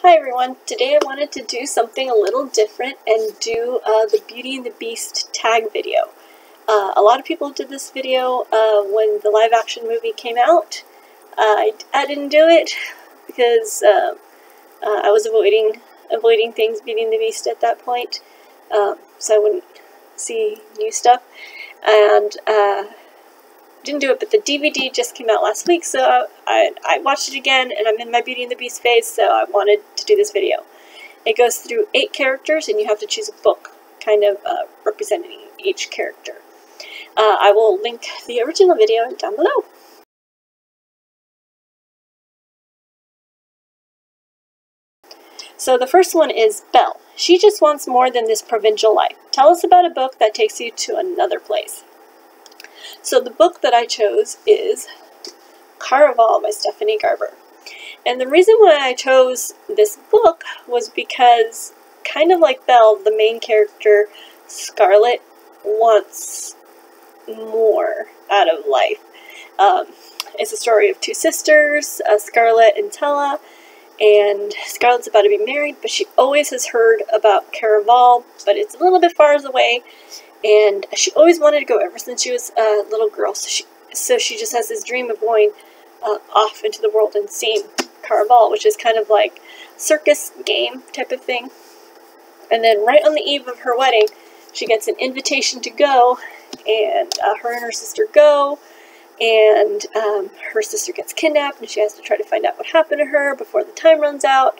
Hi everyone, today I wanted to do something a little different and do the Beauty and the Beast tag video. A lot of people did this video when the live action movie came out. I didn't do it because I was avoiding things Beauty and the Beast at that point, so I wouldn't see new stuff, and didn't do it, but the DVD just came out last week, so I watched it again, and I'm in my Beauty and the Beast phase, so I wanted to do this video. It goes through 8 characters, and you have to choose a book, kind of representing each character. I will link the original video down below. So the first one is Belle. She just wants more than this provincial life. Tell us about a book that takes you to another place. So the book that I chose is Caraval by Stephanie Garber. And the reason why I chose this book was because, kind of like Belle, the main character, Scarlett, wants more out of life. It's a story of 2 sisters, Scarlett and Tella, and Scarlett's about to be married, but she always has heard about Caraval, but it's a little bit far away. And she always wanted to go ever since she was a little girl. So she just has this dream of going off into the world and seeing Caraval, which is kind of like circus game type of thing. And then right on the eve of her wedding, she gets an invitation to go, and her and her sister go, and her sister gets kidnapped, and she has to try to find out what happened to her before the time runs out.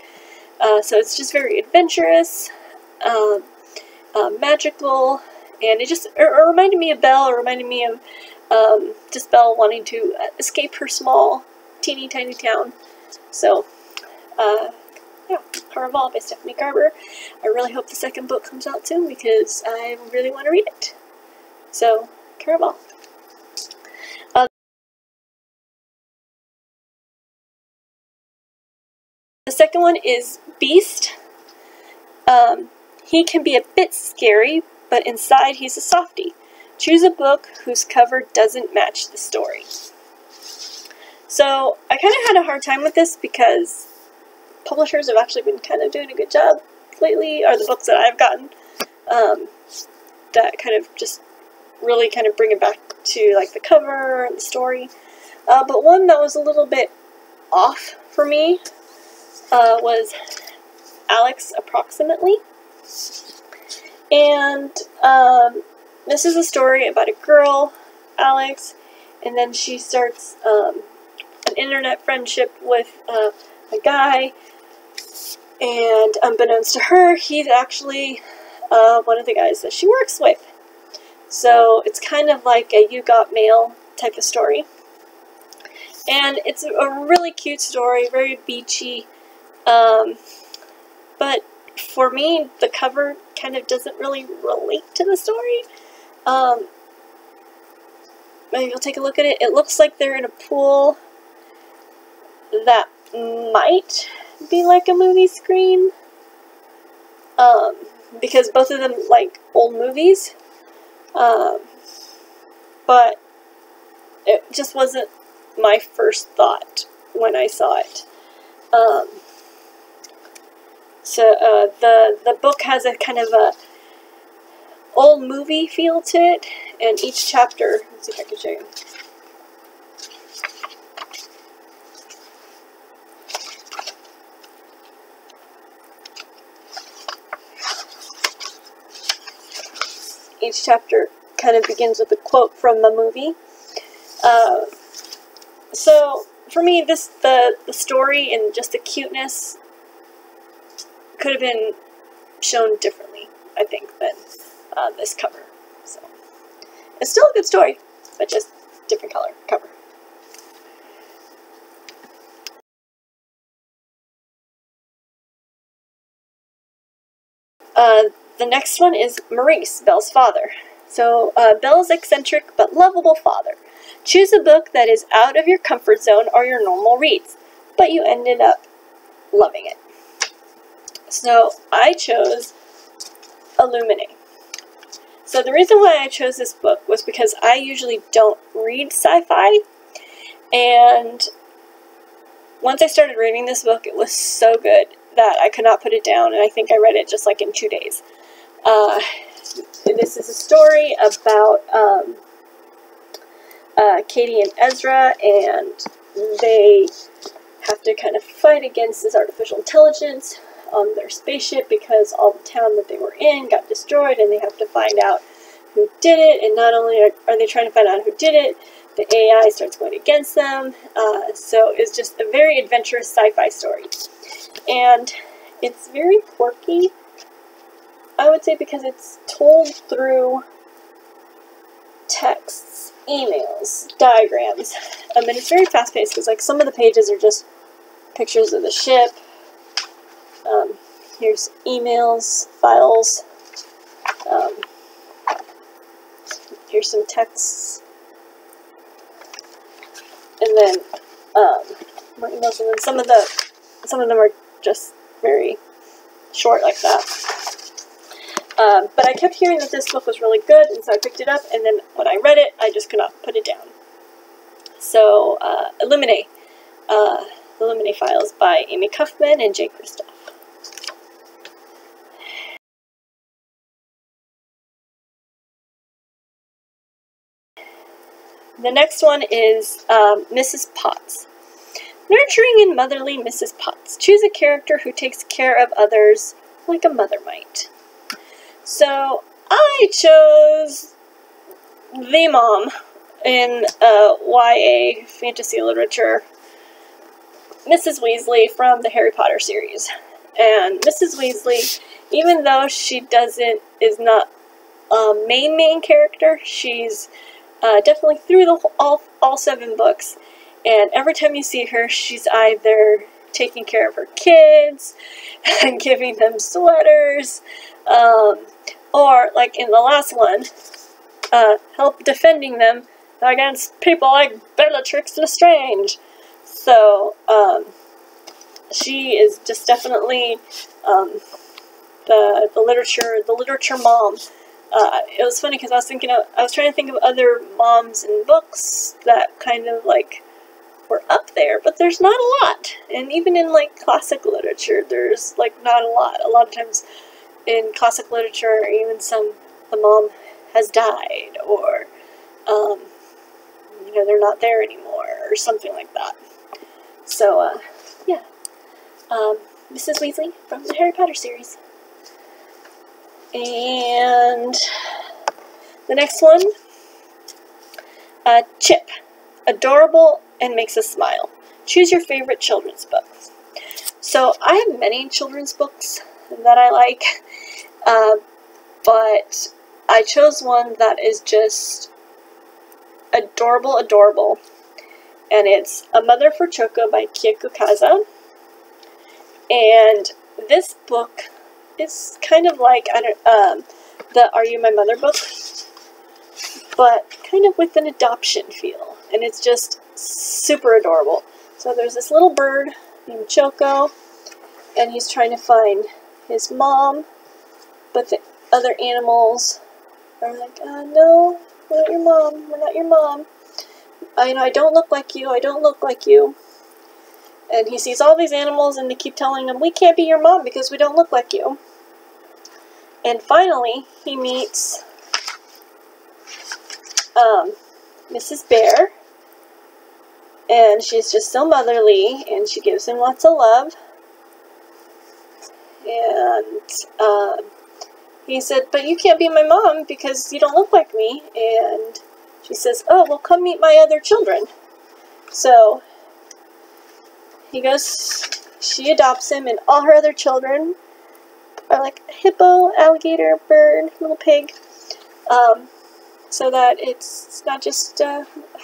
So it's just very adventurous, magical. And it reminded me of Belle. It reminded me of just Belle wanting to escape her small, teeny tiny town. So, yeah, Caraval by Stephanie Garber. I really hope the second book comes out soon because I really want to read it. So, Caraval. The second one is Beast. He can be a bit scary, but inside he's a softie. Choose a book whose cover doesn't match the story. So I kind of had a hard time with this because publishers have actually been kind of doing a good job lately, or the books that I've gotten, that kind of just really kind of bring it back to like the cover and the story. But one that was a little bit off for me was Alex Approximately. And this is a story about a girl, Alex, and then she starts an internet friendship with a guy, and unbeknownst to her, he's actually one of the guys that she works with. So it's kind of like a You Got Mail type of story. And it's a really cute story, very beachy, but for me, the cover kind of doesn't really relate to the story. Maybe you'll take a look at it. It looks like they're in a pool that might be like a movie screen, because both of them like old movies, but it just wasn't my first thought when I saw it. So the book has a kind of a old movie feel to it, and each chapter, let's see if I can show you. Each chapter kind of begins with a quote from the movie. So for me, the story and just the cuteness could have been shown differently, I think, than this cover. So it's still a good story, but just different color cover. The next one is Maurice, Belle's father. So Belle's eccentric but lovable father. Choose a book that is out of your comfort zone or your normal reads, but you ended up loving it. So I chose Illuminate. So the reason why I chose this book was because I usually don't read sci-fi, and once I started reading this book, it was so good. that I could not put it down, and I think I read it just like in 2 days. This is a story about Katie and Ezra, and they have to kind of fight against this artificial intelligence on their spaceship because all the town that they were in got destroyed, and they have to find out who did it. And not only are they trying to find out who did it, the AI starts going against them. So it's just a very adventurous sci-fi story. And it's very quirky, I would say, because it's told through texts, emails, diagrams. And it's very fast-paced because, like, some of the pages are just pictures of the ship. Here's emails, files. Here's some texts. And then more emails, and then some of them are just very short like that. But I kept hearing that this book was really good, and so I picked it up, and then when I read it, I just could not put it down. So, Illuminate. The Illuminate Files by Amy Kaufman and Jay Kristoff. The next one is Mrs. Potts. Nurturing and motherly Mrs. Potts. Choose a character who takes care of others like a mother might. So I chose the mom in YA fantasy literature, Mrs. Weasley from the Harry Potter series. And Mrs. Weasley, even though she is not a main character, she's definitely through all 7 books, and every time you see her, she's either taking care of her kids and giving them sweaters, or, like in the last one, help defending them against people like Bellatrix Lestrange. So, she is just definitely the literature mom. It was funny because I was trying to think of other moms in books that kind of like were up there, but there's not a lot. And even in like classic literature, there's like not a lot. A lot of times in classic literature, even the mom has died, or they're not there anymore, or something like that. So yeah, Mrs. Weasley from the Harry Potter series. And the next one, Chip. Adorable and makes us smile. Choose your favorite children's books. So I have many children's books that I like, but I chose one that is just adorable, and it's A Mother for Choco by Kyoko Kaza. And this book is kind of like the Are You My Mother book, but kind of with an adoption feel, and it's just super adorable. So there's this little bird named Choco, and he's trying to find his mom, but the other animals are like, no, we're not your mom, we're not your mom. I don't look like you, I don't look like you. And he sees all these animals, and they keep telling him, we can't be your mom because we don't look like you. And finally, he meets Mrs. Bear, and she's just so motherly, and she gives him lots of love. And he said, but you can't be my mom because you don't look like me. And she says, oh, well, come meet my other children. So he goes, she adopts him, and all her other children are like a hippo, alligator, bird, little pig. So that it's not just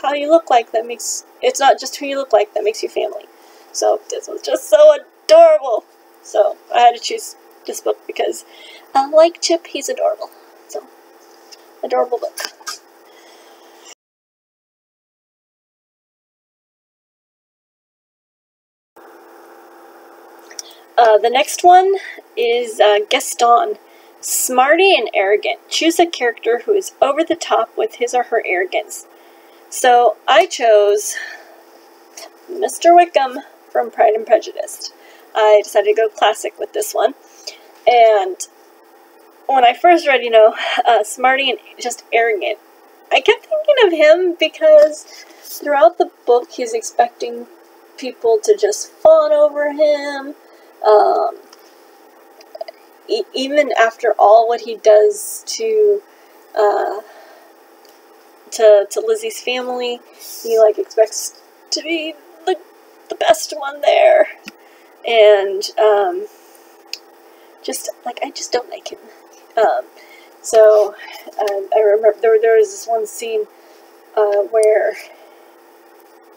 how you look like that makes, it's not just who you look like that makes you family. So this was just so adorable. So I had to choose this book because, like Chip, he's adorable. So, adorable book. The next one is Gaston. Smarty and arrogant. Choose a character who is over the top with his or her arrogance. So I chose Mr. Wickham from Pride and Prejudice. I decided to go classic with this one. And when I first read, smarty and just arrogant, I kept thinking of him because throughout the book he's expecting people to just fawn over him. Even after all what he does to Lizzie's family, he like expects to be the best one there, and I just don't like him. So I remember there was this one scene where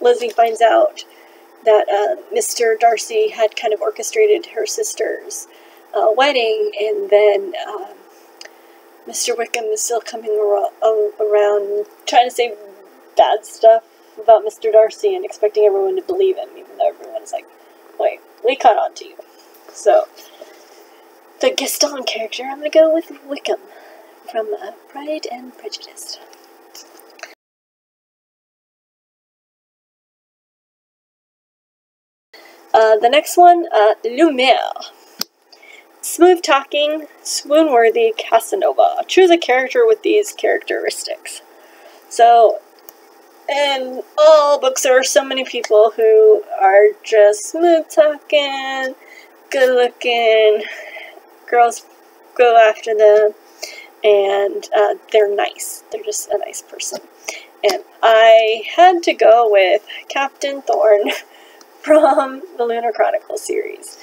Lizzie finds out that Mr. Darcy had kind of orchestrated her sister's wedding, and then Mr. Wickham is still coming around trying to say bad stuff about Mr. Darcy and expecting everyone to believe him, even though everyone's like, wait, we caught on to you. So, the Gaston character, I'm going to go with Wickham from Pride and Prejudice. The next one, Lumiere. Smooth-talking, swoon-worthy Casanova. Choose a character with these characteristics. So, in all books, there are so many people who are just smooth-talking, good-looking, girls go after them, and they're nice. They're just a nice person. And I had to go with Captain Thorne from the Lunar Chronicles series.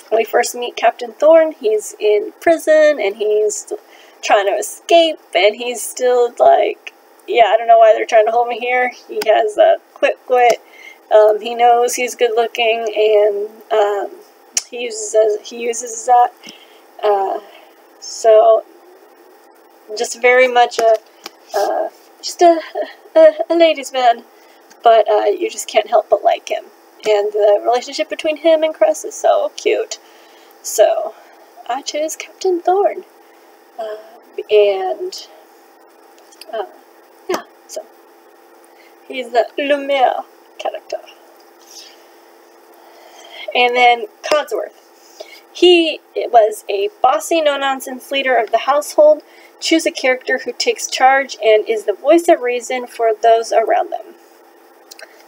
When we first meet Captain Thorne, he's in prison, and he's trying to escape, and he's still like, yeah, I don't know why they're trying to hold me here. He has a quit. He knows he's good looking, and he uses that. So just very much a ladies' man, but you just can't help but like him. And the relationship between him and Cress is so cute. So I chose Captain Thorne. Yeah, so he's the Lumiere character. And then Codsworth. He was a bossy, no-nonsense leader of the household. Choose a character who takes charge and is the voice of reason for those around them.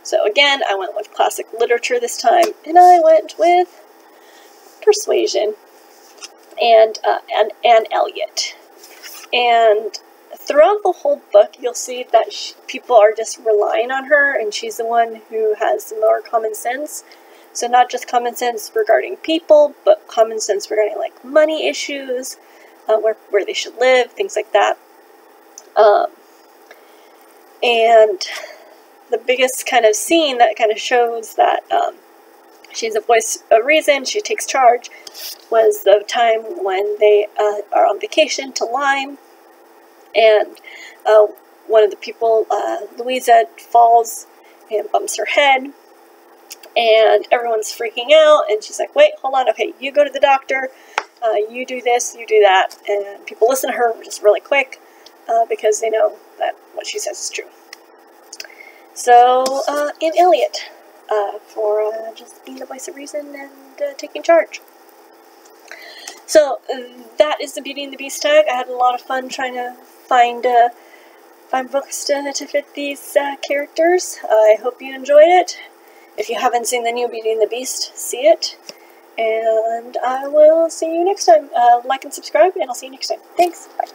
So again, I went with classic literature this time, and I went with Persuasion and Elliot. And throughout the whole book, you'll see that people are just relying on her, and she's the one who has more common sense. So not just common sense regarding people, but common sense regarding like money issues, where they should live, things like that. And the biggest kind of scene that kind of shows that she's a voice of reason, she takes charge, was the time when they are on vacation to Lyme, and one of the people, Louisa, falls and bumps her head, and everyone's freaking out, and she's like, wait, hold on, okay, you go to the doctor, you do this, you do that, and people listen to her just really quick, because they know that what she says is true. So, and Elliot, for just being the voice of reason and taking charge. So, that is the Beauty and the Beast tag. I had a lot of fun trying to find books to fit these characters. I hope you enjoyed it. If you haven't seen the new Beauty and the Beast, see it. And I will see you next time. Like and subscribe, and I'll see you next time. Thanks. Bye.